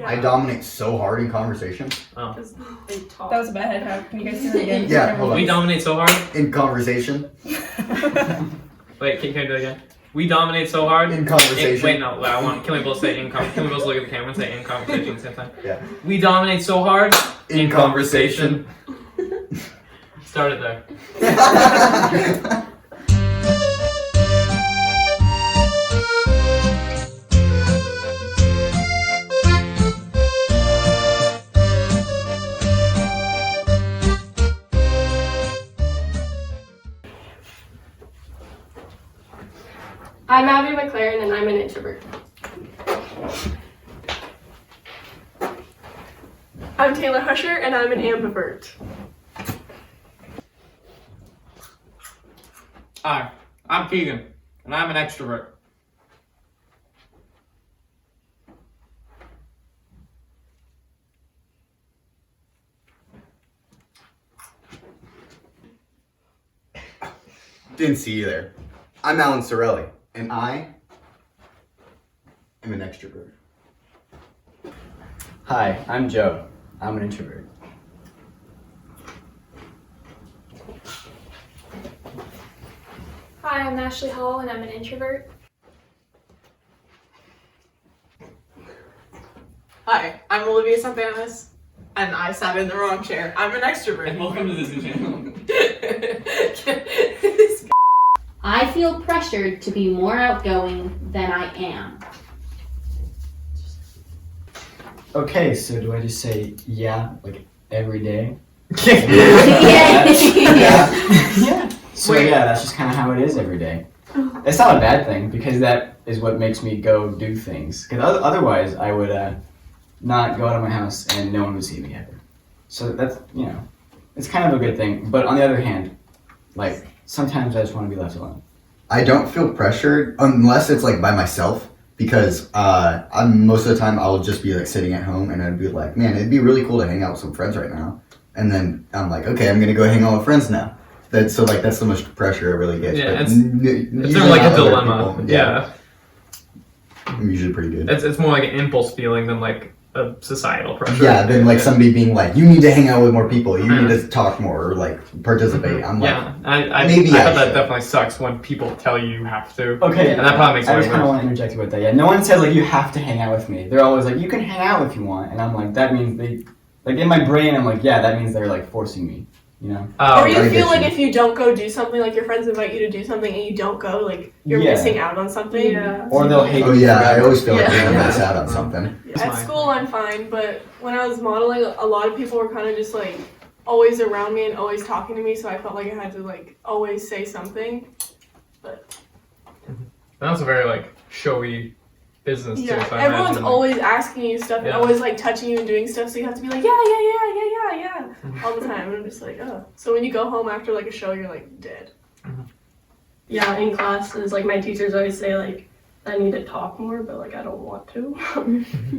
I dominate so hard in conversation. Oh. They talk. That was a bad head. Can you guys do it again? Yeah, hold on. We dominate so hard. In conversation. Wait, can you do it again? We dominate so hard. In conversation. Wait, no. Can we both say can we both look at the camera and say in conversation at the same time? Yeah. We dominate so hard. In conversation. Start it there. I'm Abby McLaren and I'm an introvert. I'm Taylor Husher and I'm an ambivert. Hi, I'm Keegan, and I'm an extrovert. Didn't see you there. I'm Alan Sorelli, and I am an extrovert. Hi, I'm Joe. I'm an introvert. Hi, I'm Ashley Hall and I'm an introvert. Hi, I'm Olivia Sampanis, and I sat in the wrong chair. I'm an extrovert. And welcome to this channel. I feel pressured to be more outgoing than I am. Okay, so do I just say yeah, like every day? Yeah. Yeah. So yeah, that's just kind of how it is every day. It's not a bad thing because that is what makes me go do things. Because otherwise, I would not go out of my house and no one would see me ever. So that's it's kind of a good thing. But on the other hand, like sometimes I just want to be left alone. I don't feel pressured unless it's like by myself because I'm most of the time I'll just be like sitting at home and I'd be like, man, it'd be really cool to hang out with some friends right now. And then I'm like, okay, I'm gonna go hang out with friends now. That's the much pressure I really get. Yeah, but it's sort of like a dilemma. People, yeah. I'm usually pretty good. It's more like an impulse feeling than like a societal pressure. Yeah, than like somebody being like, you need to hang out with more people, you need to talk more or like participate. I'm like, yeah, I maybe I I thought that should. definitely sucks when people tell you you have to. Okay, And that probably makes it I way just kind of worse. want to interject with that. Yeah, no one says like you have to hang out with me. They're always like you can hang out if you want, and I'm like that means they like in my brain I'm like yeah that means they're like forcing me. You know? Or you I feel get like you. if you don't go do something, like your friends invite you to do something and you don't go, like you're Yeah. missing out on something. Yeah. Or they'll hate Oh me yeah, I forever. always feel like Yeah. I'm gonna miss out on something. It's At fine. school, I'm fine, but when I was modeling, a lot of people were kind of just like always around me and always talking to me, so I felt like I had to like always say something. And that's a very like showy business too. Yeah, So I everyone's imagine, like, always asking you stuff and Yeah. always like touching you and doing stuff, so you have to be like yeah all the time. And I'm just like oh. So when you go home after like a show, you're like dead. Yeah, in classes, like my teachers always say like I need to talk more, but like I don't want to.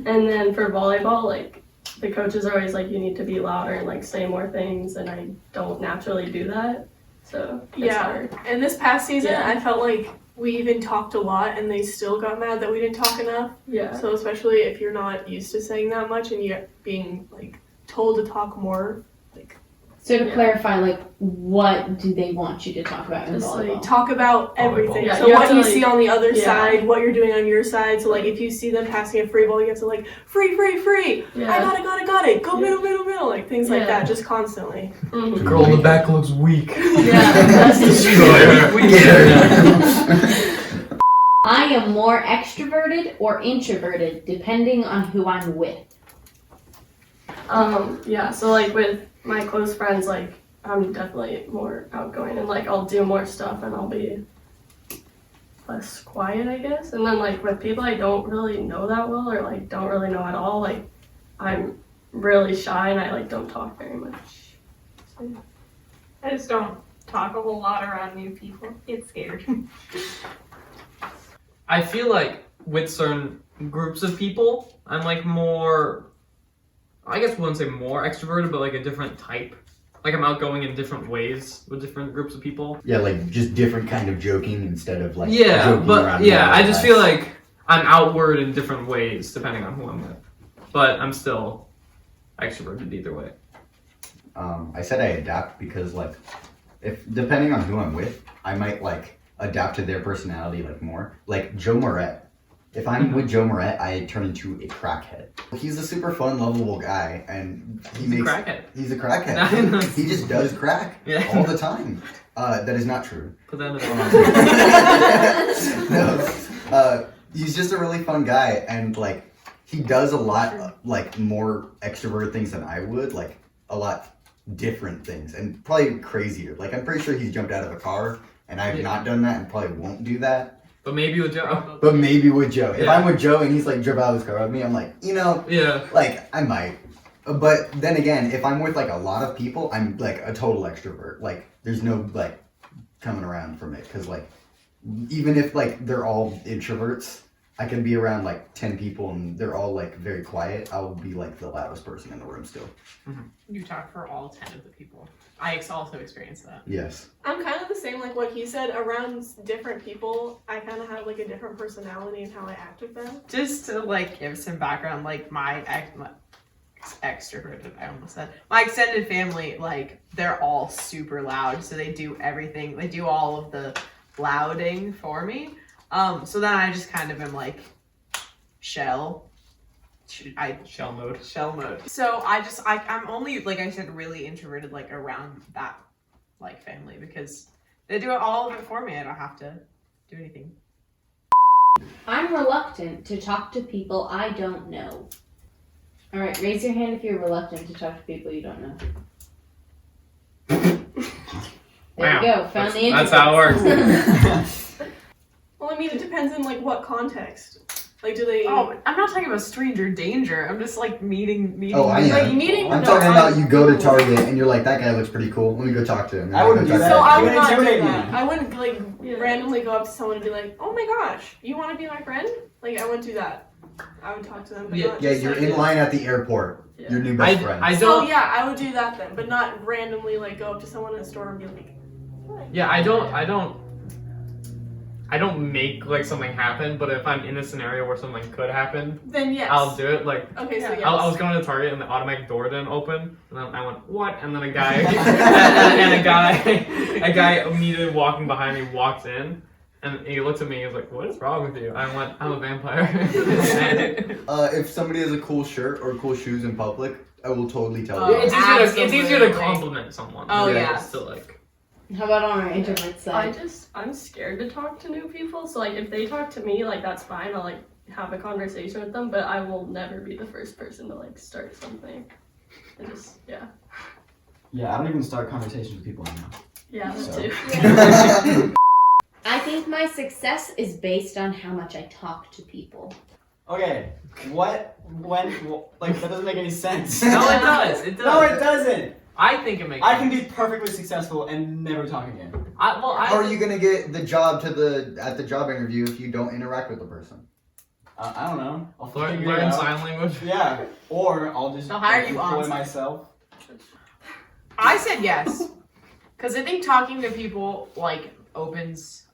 And then for volleyball, like the coaches are always like you need to be louder and like say more things, and I don't naturally do that. So it's Yeah, hard. and this past season, Yeah. I felt like we even talked a lot, and they still got mad that we didn't talk enough. Yeah. So especially if you're not used to saying that much and you're being like told to talk more, like So to Yeah. clarify, like, what do they want you to talk about in Just, volleyball? like talk about everything. Yeah, so you have what to, you like- see on the other Yeah. side, what you're doing on your side. So like if you see them passing a free ball, you have to like free. Yeah. I got it. Go Yeah. middle, like things like Yeah. that, just constantly. Mhm. The girl in the back looks weak. Yeah, that's Destroy her. We get her. I am more extroverted or introverted depending on who I'm with. Yeah, so like with my close friends, like I'm definitely more outgoing and like I'll do more stuff and I'll be less quiet, I guess. And then like with people I don't really know that well or like don't really know at all, like I'm really shy and I like don't talk very much. So, I just don't talk a whole lot around new people. Get scared. I feel like with certain groups of people, I'm like more, I guess I wouldn't say more extroverted, but like a different type. Like I'm outgoing in different ways with different groups of people. Yeah, like just different kind of joking instead of like Yeah, joking but around yeah, normal I just life. feel like I'm outward in different ways depending on who I'm with. but I'm still extroverted either way. I said I adapt because like, if depending on who I'm with, I might like adapt to their personality like more. Like Joe Moret. If I'm with Joe Moret, I turn into a crackhead. He's a super fun, lovable guy, and He's a crackhead. He's a crackhead. He just does crack all the time. That is not true. Put that in the No, he's just a really fun guy, and like he does a lot like more extroverted things than I would, like a lot different things, and probably crazier. Like I'm pretty sure he's jumped out of a car, and I've not done that, and probably won't do that. But maybe with Joe. But maybe with Joe. If Yeah. I'm with Joe and he's like drove out of his car with me, I'm like, you know, Yeah. like I might. But then again, if I'm with like a lot of people, I'm like a total extrovert. Like there's no like coming around from it, because like even if like they're all introverts, I can be around like 10 people and they're all like very quiet. I'll be like the loudest person in the room still. You talk for all 10 of the people. I also experienced that. Yes. I'm kind of the same, like what he said. Around different people, I kind of have like a different personality and how I act with them. Just to like give some background, like my extroverted, I almost said. My extended family, like they're all super loud, so they do everything. They do all of the louding for me. So then I just kind of am like shell mode. So I'm only, like I said, really introverted like around that like family, because they do all of it for me. I don't have to do anything. I'm reluctant to talk to people I don't know. All right, raise your hand if you're reluctant to talk to people you don't know. There you go. Found the introverts. That's how it works. Well, I mean, it depends on like what context. Like, do they? Oh, I'm not talking about stranger danger. I'm just like meeting. Oh, I Like am. meeting. I'm talking about you go to Target and you're like, that guy looks pretty cool. Let me go talk to him. And I wouldn't go do talk that. to So him. I You would not do intimidate that. me. I wouldn't like randomly go up to someone and be like, "Oh my gosh, you want to be my friend?" Like, I wouldn't do that. I would talk to them, but not Yeah, just you're like, in line at the airport. Yeah. Your new best friend. I So don't. yeah, I would do that then, but not randomly like go up to someone in a store and be like, "Hi." Yeah, I don't make like something happen, but if I'm in a scenario where something could happen, Then yes. I'll do it. Like Okay, so yes. I was going to Target and the automatic door didn't open, and then I went, what? And then a guy and a guy immediately walking behind me walked in, and he looked at me. He was like, "What is wrong with you?" I went, "I'm a vampire." If somebody has a cool shirt or cool shoes in public, I will totally tell Oh, you. It's easier to Absolutely. compliment someone. Oh, than yeah. just to like. How about on our introvert side? I'm scared to talk to new people, so like if they talk to me, like that's fine. I'll like have a conversation with them, but I will never be the first person to like start something. I just Yeah, I don't even start conversations with people I know. that So. too. I think my success is based on how much I talk to people. Okay, like that doesn't make any sense. No, it does. It does. No, it doesn't. I think it makes. I can sense. be perfectly successful and never talk again. How are you gonna get the job at the job interview if you don't interact with the person? I don't know. I'll learn figure it out. sign language? Yeah, or I'll just They'll hire you employ on. myself. I said yes, because I think talking to people like opens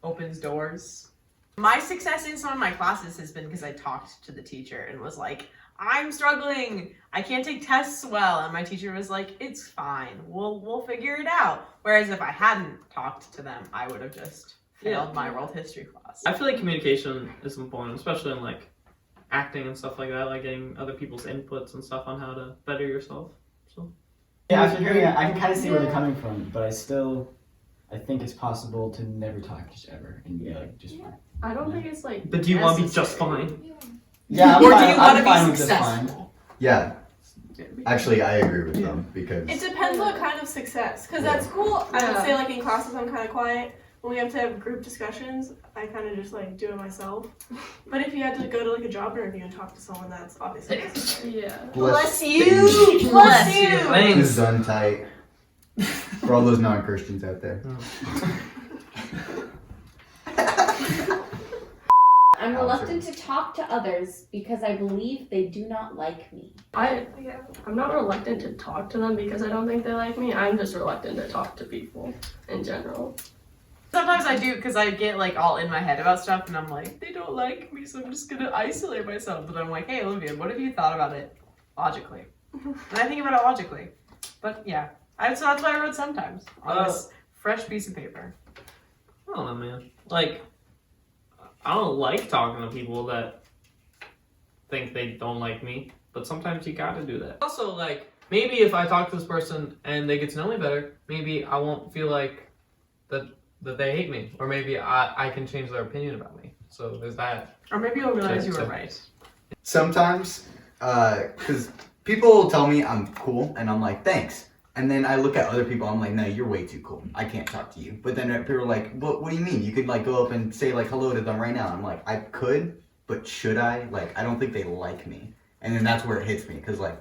doors. My success in some of my classes has been because I talked to the teacher and was like, "I'm struggling. I can't take tests well," and my teacher was like, "It's fine. We'll figure it out." Whereas if I hadn't talked to them, I would have just failed my world history class. I feel like communication is important, especially in like acting and stuff like that, like getting other people's inputs and stuff on how to better yourself. So Yeah, after hearing it, I can kind of see where they're coming from, but I think it's possible to never talk just ever and be like just fine. I don't think it's like. but do you want to be just necessary. fine? Yeah, I'm Or do fine- you I'm want to fine be with just fine. successful? Yeah, actually, I agree with them because It depends what kind of success. Because at school, I would say like in classes I'm kind of quiet. When we have to have group discussions, I kind of just like do it myself. But if you had to go to like a job interview and talk to someone, that's obviously necessary. Yeah. Bless you. Bless you. Thanks. Gesundheit. For all those non-Christians out there. I'm reluctant to talk to others because I believe they do not like me. I'm not reluctant to talk to them because I don't think they like me. I'm just reluctant to talk to people in general. Sometimes I do because I get like all in my head about stuff and I'm like, they don't like me, so I'm just gonna isolate myself. But I'm like, hey Olivia, what have you thought about it? logically. And I think about it logically. But yeah, so that's why I wrote sometimes on this fresh piece of paper. I don't know, man. Like, I don't like talking to people that think they don't like me, but sometimes you gotta do that. Also, like, maybe if I talk to this person and they get to know me better, maybe I won't feel like that they hate me, or maybe I can change their opinion about me. So there's that. Or maybe you'll realize you were right. Sometimes, because people tell me I'm cool, and I'm like, thanks. And then I look at other people, I'm like, no, you're way too cool. I can't talk to you. But then people are like, what do you mean? You could like go up and say like hello to them right now. I'm like, I could, but should I? Like, I don't think they like me. And then that's where it hits me, because like,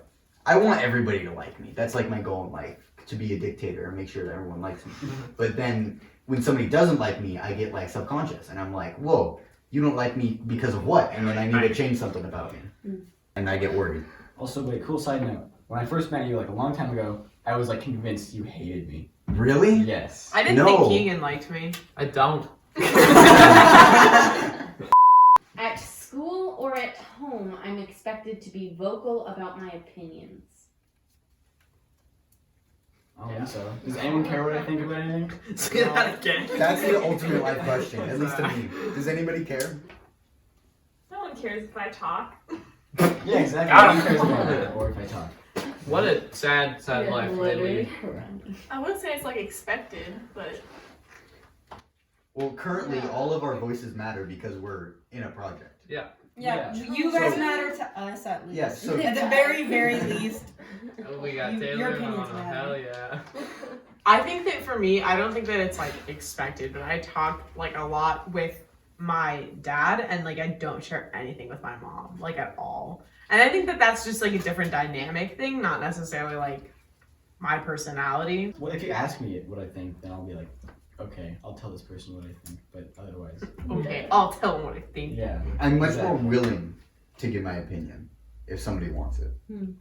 I want everybody to like me. That's like my goal in life, to be a dictator and make sure that everyone likes me. But then when somebody doesn't like me, I get like subconscious, and I'm like, whoa, you don't like me because of what? And then I need to change something about me. And I get worried. Also, wait, cool side note. When I first met you, like a long time ago, I was like convinced you hated me. Really? Yes. I didn't think Keegan liked me. I don't. At school or at home, I'm expected to be vocal about my opinions. I don't think so. Does anyone care what I think about anything? Say that again. That's the ultimate life question, at least to me. Does anybody care? No one cares if I talk. Yeah, exactly. I I don't don't care about it, or if I talk. What a sad life they lead. I wouldn't say it's like expected, but Well, currently, all of our voices matter because we're in a project. Yeah. Yeah, Yeah. you guys So- matter to us at least. Yes, so At the very, very least. Oh, we got Your Taylor. opinions Oh, matter. hell yeah. I think that for me, I don't think that it's like expected, but I talk like a lot with my dad, and like I don't share anything with my mom, like at all. And I think that that's just like a different dynamic thing, not necessarily like my personality. Well, if you ask me what I think, then I'll be like, okay, I'll tell this person what I think. But otherwise, Okay, I'll tell them what I think. yeah. I'm much more Exactly. willing to give my opinion if somebody wants it.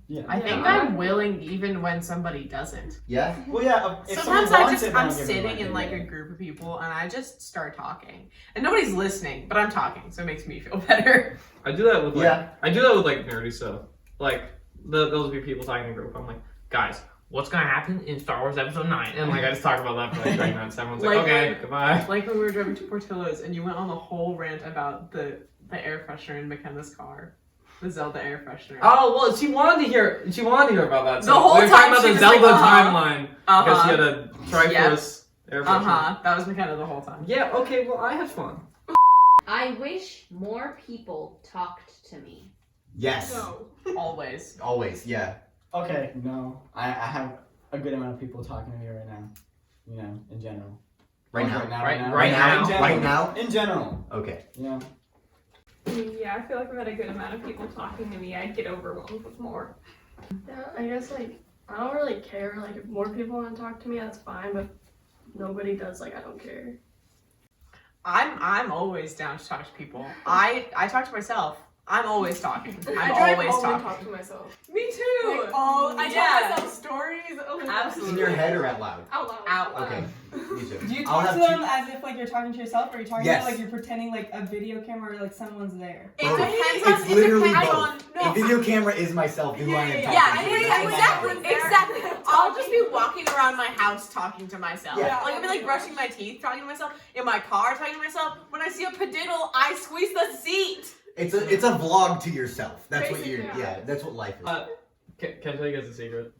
Yeah. I think I'm willing even when somebody doesn't. Yeah? Well, yeah. If Sometimes someone I wants just, it, then I'm I'll give them my sitting in like a opinion. group of people and I just start talking. And nobody's listening, but I'm talking, so it makes me feel better. I do that with like Yeah. I do that with like nerdy stuff. Like those be people talking in a group. I'm like, guys, what's gonna happen in Star Wars Episode 9? And like I just talk about that for like 30 minutes. Everyone's like, Like, okay, goodbye. Like when we were driving to Portillo's and you went on the whole rant about the air freshener in McKenna's car. The Zelda air freshener. Oh well, she wanted to hear about that. So The whole we were time talking she about the was Zelda like, timeline because she had a Triforce air freshener. That was McKenna the whole time. Yeah. Okay. Well, I had fun. I wish more people talked to me. Yes. no. Always. Always, yeah. Okay, no. I have a good amount of people talking to me right now. You know, in general. Right now. Right In now? general. Right now? In general. Okay. You know. Yeah, I feel like if I had a good amount of people talking to me, I'd get overwhelmed with more. Yeah, I guess like I don't really care. Like if more people want to talk to me, that's fine. But if nobody does, like I don't care. I'm always down to talk to people. I talk to myself. I'm always talking. I'm I drive always home and talking. talk to myself. Me too. Like, I Yeah. tell myself stories. Oh my God. Absolutely. In your head or out loud? Out loud. Out loud. Okay. Me too. Do you I'll talk to have them two- as if like you're talking to yourself, or are you talking Yes. to like you're pretending like a video camera or like someone's there? It Both. depends on. It's literally it depends both. on. A video camera is myself who I am talking Yeah, to. exactly. I'll just be walking around my house talking to myself. Yeah. Like I'll be like brushing my teeth, talking to myself. In my car, talking to myself. When I see a padiddle, I squeeze the seat. It's a vlog to yourself. That's what you're. Basically, Yeah, that's what life is. Can I tell you guys a secret?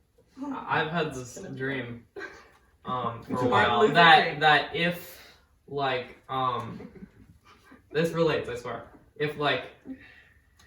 I've had this dream for It's a a while dream. that if like this relates, I swear. If like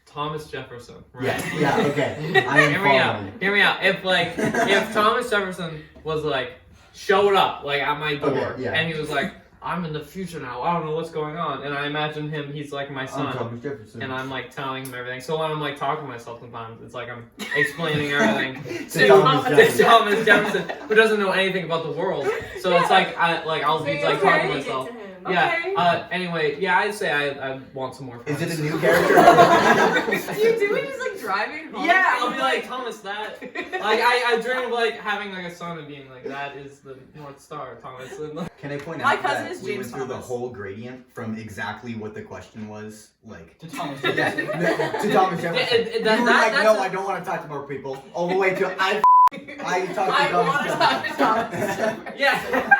Thomas Jefferson, right? Yes. Yeah. Okay. I am Hear me out. following. Hear me out. If Thomas Jefferson was like showed up like at my door Okay, yeah. and he was like, I'm in the future now. I don't know what's going on, and I imagine him. He's like my I'm son. Thomas Jefferson. And I'm like telling him everything. So when I'm like talking to myself sometimes, it's like I'm explaining everything To Thomas to Jefferson. Thomas Jefferson, who doesn't know anything about the world. So it's like I'll be like talking to Explain it myself. to him. him. Okay. Yeah. Anyway, yeah, I'd say I want some more friends. Is it a new character? Do you do it just like driving home? Yeah, I'll be like, Thomas, that. Like, I dream of like having like a son and being like, that is the North Star, Thomas. And, like, Can I point My out cousin that is we James went through the Thomas. whole gradient from exactly what the question was, like To Thomas. yeah, to Thomas Jefferson. Yeah, that- you were like, that's no, a- I don't want to talk to more people. All the way to I talked to I Thomas want to talk to Thomas. yeah.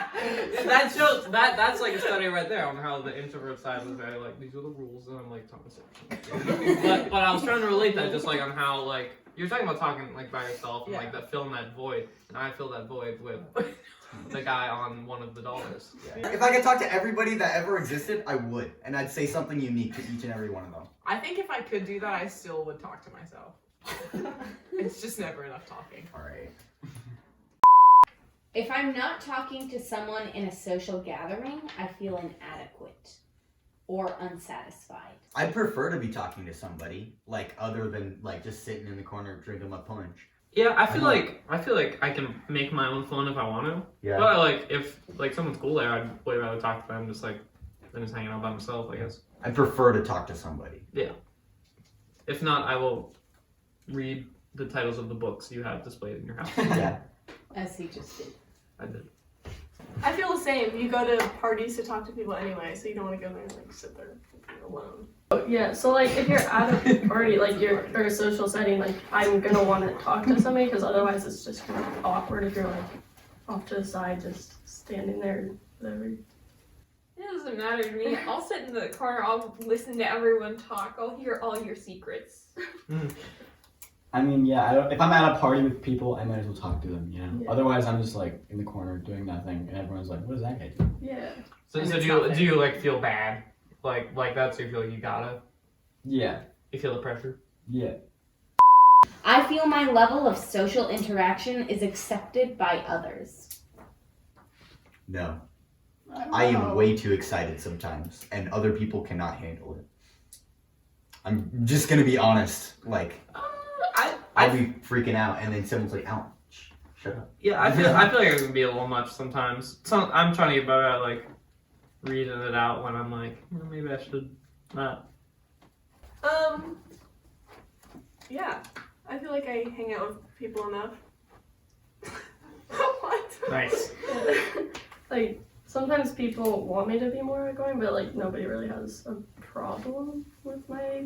That shows that's like a study right there on how the introvert side was very like, these are the rules, and I'm like, Thomas. but I was trying to relate that just like on how like you're talking about talking like by yourself and like that filling that void, and I fill that void with the guy on one of the dollars. If I could talk to everybody that ever existed, I would, and I'd say something unique to each and every one of them. I think if I could do that, I still would talk to myself. It's just never enough talking. All right. If I'm not talking to someone in a social gathering, I feel inadequate or unsatisfied. I'd prefer to be talking to somebody like other than like just sitting in the corner drinking my punch. Yeah, I feel like I can make my own fun if I want to. Yeah. But like if like someone's cool there, I'd way rather talk to them just like than just hanging out by myself, I guess. I prefer to talk to somebody. If not, I will read the titles of the books you have displayed in your house. Yeah. As he just did. I did. I feel the same. You go to parties to talk to people anyway, so you don't want to go there and like sit there alone. Yeah, so like if you're at a party, like you're or a social setting, like I'm gonna want to talk to somebody because otherwise it's just gonna be awkward if you're like off to the side just standing there, whatever. It doesn't matter to me. I'll sit in the corner. I'll listen to everyone talk. I'll hear all your secrets. I mean, yeah, if I'm at a party with people, I might as well talk to them, you know? Yeah. Otherwise, I'm just like in the corner doing nothing, and everyone's like, what does that guy do? Yeah. So, And so it's do you not do you like feel bad? Like that, so you feel like you gotta? Yeah, You feel the pressure? yeah. I feel my level of social interaction is accepted by others. No. I am way too excited sometimes, and other people cannot handle it. I'm just gonna be honest. Like, I'll be freaking out, and then someone's like, "Ouch, shut up." Yeah, I feel like it can be a little much sometimes. So I'm trying to get better at like reading it out when I'm like, maybe I should not. Yeah. I feel like I hang out with people enough. What? Nice. Like sometimes people want me to be more outgoing, but like nobody really has a problem with my.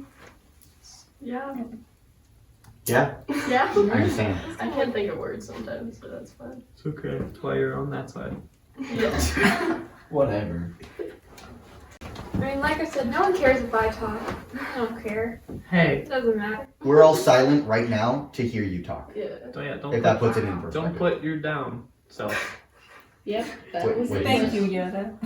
Yeah. Yeah, Yeah. I understand. I can't think of words sometimes, so that's fine. It's okay. That's why you're on that side. Yeah. Whatever. I mean, like I said, no one cares if I talk. I don't care. Hey. It doesn't matter. We're all silent right now to hear you talk. Yeah. Don't If that puts it in perspective. don't put your down self. Yep, that Wait, was wait. it. Thank you, Yoda.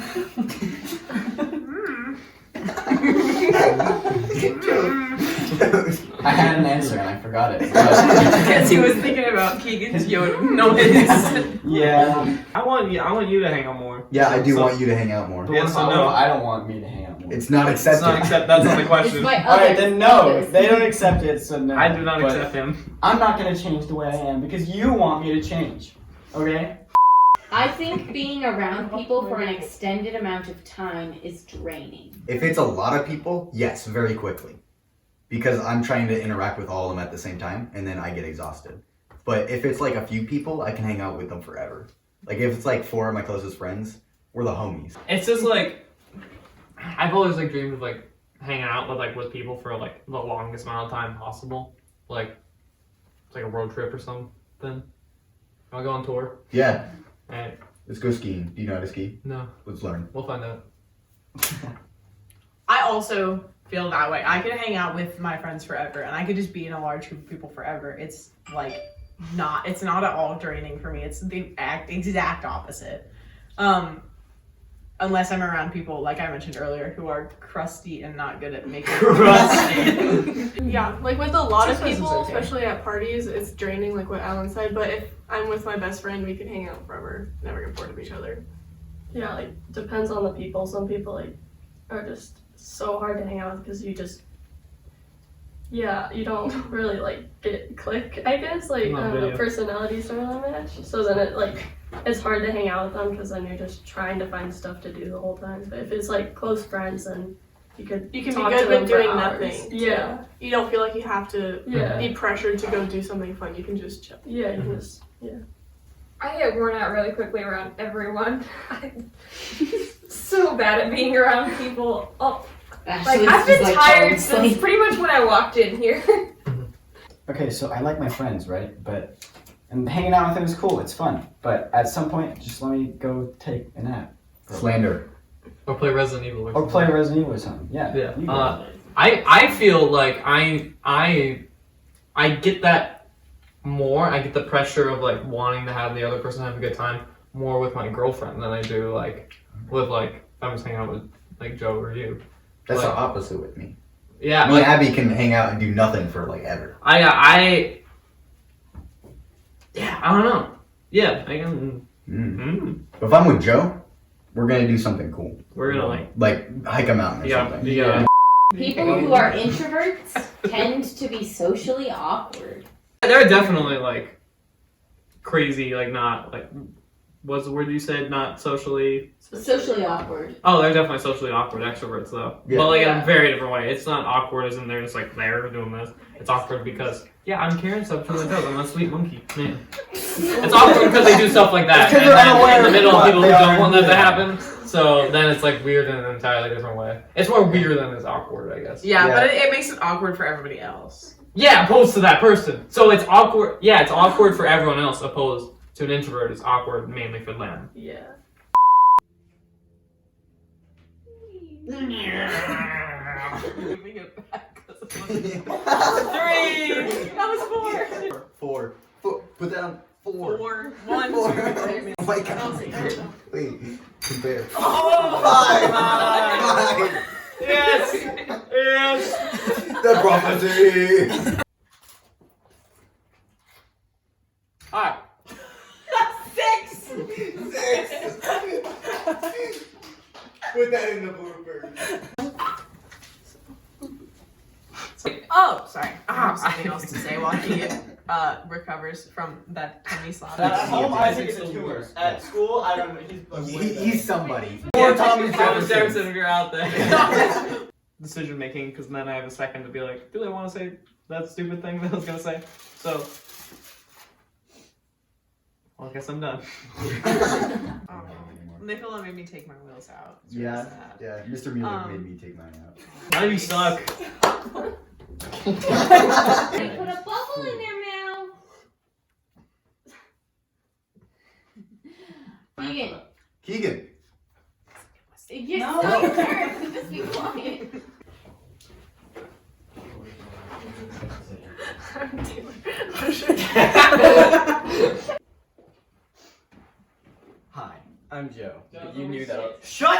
I had an answer and I forgot it. Because he was thinking about Keegan's Yoda noise. Yeah. I want you to hang out more. Yeah, I do So- want you to hang out more. Yeah, so no. I don't want me to hang out more. It's not It's accepted. not accept. That's not the It's question. by others. Alright, then no. others. They don't accept it, so no. I do not But accept him. I'm not gonna change the way I am because you want me to change. Okay? I think being around people for an extended amount of time is draining. If it's a lot of people, yes, very quickly. Because I'm trying to interact with all of them at the same time, and then I get exhausted. But if it's like a few people, I can hang out with them forever. Like if it's like 4 of my closest friends, we're the homies. It's just like I've always like dreamed of like hanging out with people for like the longest amount of time possible. Like it's like a road trip or something. I'll go on tour. Yeah, And let's go skiing. Do you know how to ski? no, Let's learn. we'll find out. I also feel that way. I could hang out with my friends forever, and I could just be in a large group of people forever. It's like it's not at all draining for me. It's the exact opposite. Unless I'm around people, like I mentioned earlier, who are crusty and not good at making Yeah, like with a lot of Sometimes it's people, okay. especially at parties, it's draining, like what Alan said. But if I'm with my best friend, we can hang out forever, never get bored of each other. Yeah, like depends on the people. Some people like are just so hard to hang out with because you just you don't really like click, I guess. Like Not I don't know, video. personalities don't really match. So then it like it's hard to hang out with them because then you're just trying to find stuff to do the whole time. But if it's like close friends, then you can You can talk be to good them with for doing hours. nothing. Yeah, You don't feel like you have to yeah, be pressured to go do something fun. You can just chill. yeah. You can just I get worn out really quickly around everyone. I'm so bad at being around people. Oh, like Ashley's I've been just, tired falling since asleep. pretty much when I walked in here. Okay, so I like my friends, right? And hanging out with them is cool. It's fun. But at some point, just let me go take a nap. Slander. Or play Resident Evil. Or play Resident Evil or something. Yeah. Yeah. you go. I feel like I get that more. I get the pressure of like wanting to have the other person have a good time more with my girlfriend than I do like with like if I'm just hanging out with like Joe or you. That's Like- the opposite with me. Yeah. Me and Abby can hang out and do nothing for like ever. I don't know. Yeah, I can. If I'm with Joe, we're gonna do something cool. We're gonna like hike a mountain or something. yeah. People who are introverts tend to be socially awkward. They're definitely like crazy, like not like what's the word you said? Not socially. Socially awkward. Oh, they're definitely socially awkward extroverts though. Yeah. But like in Yeah. a very different way. It's not awkward as in they're just like there doing this. It's awkward because I'm carrying stuff to the toes. I'm a sweet monkey. Man. It's awkward because they do stuff like that. It's 'cause And they're then unaware in the of middle of what people who they don't are want that to doing. happen. So then it's like weird in an entirely different way. It's more weird than it's awkward, I guess. Yeah, Yeah. but it makes it awkward for everybody else. Yeah, opposed to that person. So it's awkward. Yeah, it's awkward for everyone else opposed to an introvert. It's awkward mainly for them. yeah. Moving it back. 3! That was 4. 4. Put that on 4. 4. 1, 2, Four. 3. Oh my god. Wait. Compare. Oh, 5. Yes! Yes! The prophecy. Alright. 6. 6. Put that in the blooper. Oh, sorry. I have something else to say while he recovers from that tummy slap. At home, Yeah. Isaac is a tumor. At school, I don't know. He's somebody. Or Thomas Thomas Jefferson. Jefferson, if you're out there. Decision making, because then I have a second to be like, do I want to say that stupid thing that I was going to say? So, well, I guess I'm done. Nicola made me take my wheels out. It's Yeah. really sad. Yeah. Mr. Mueller made me take mine out. Now you suck. They put a bubble in their mouth. Keegan, Keegan. you're No. still your turn. Just be quiet. Hi, I'm Joe. You knew that. Shut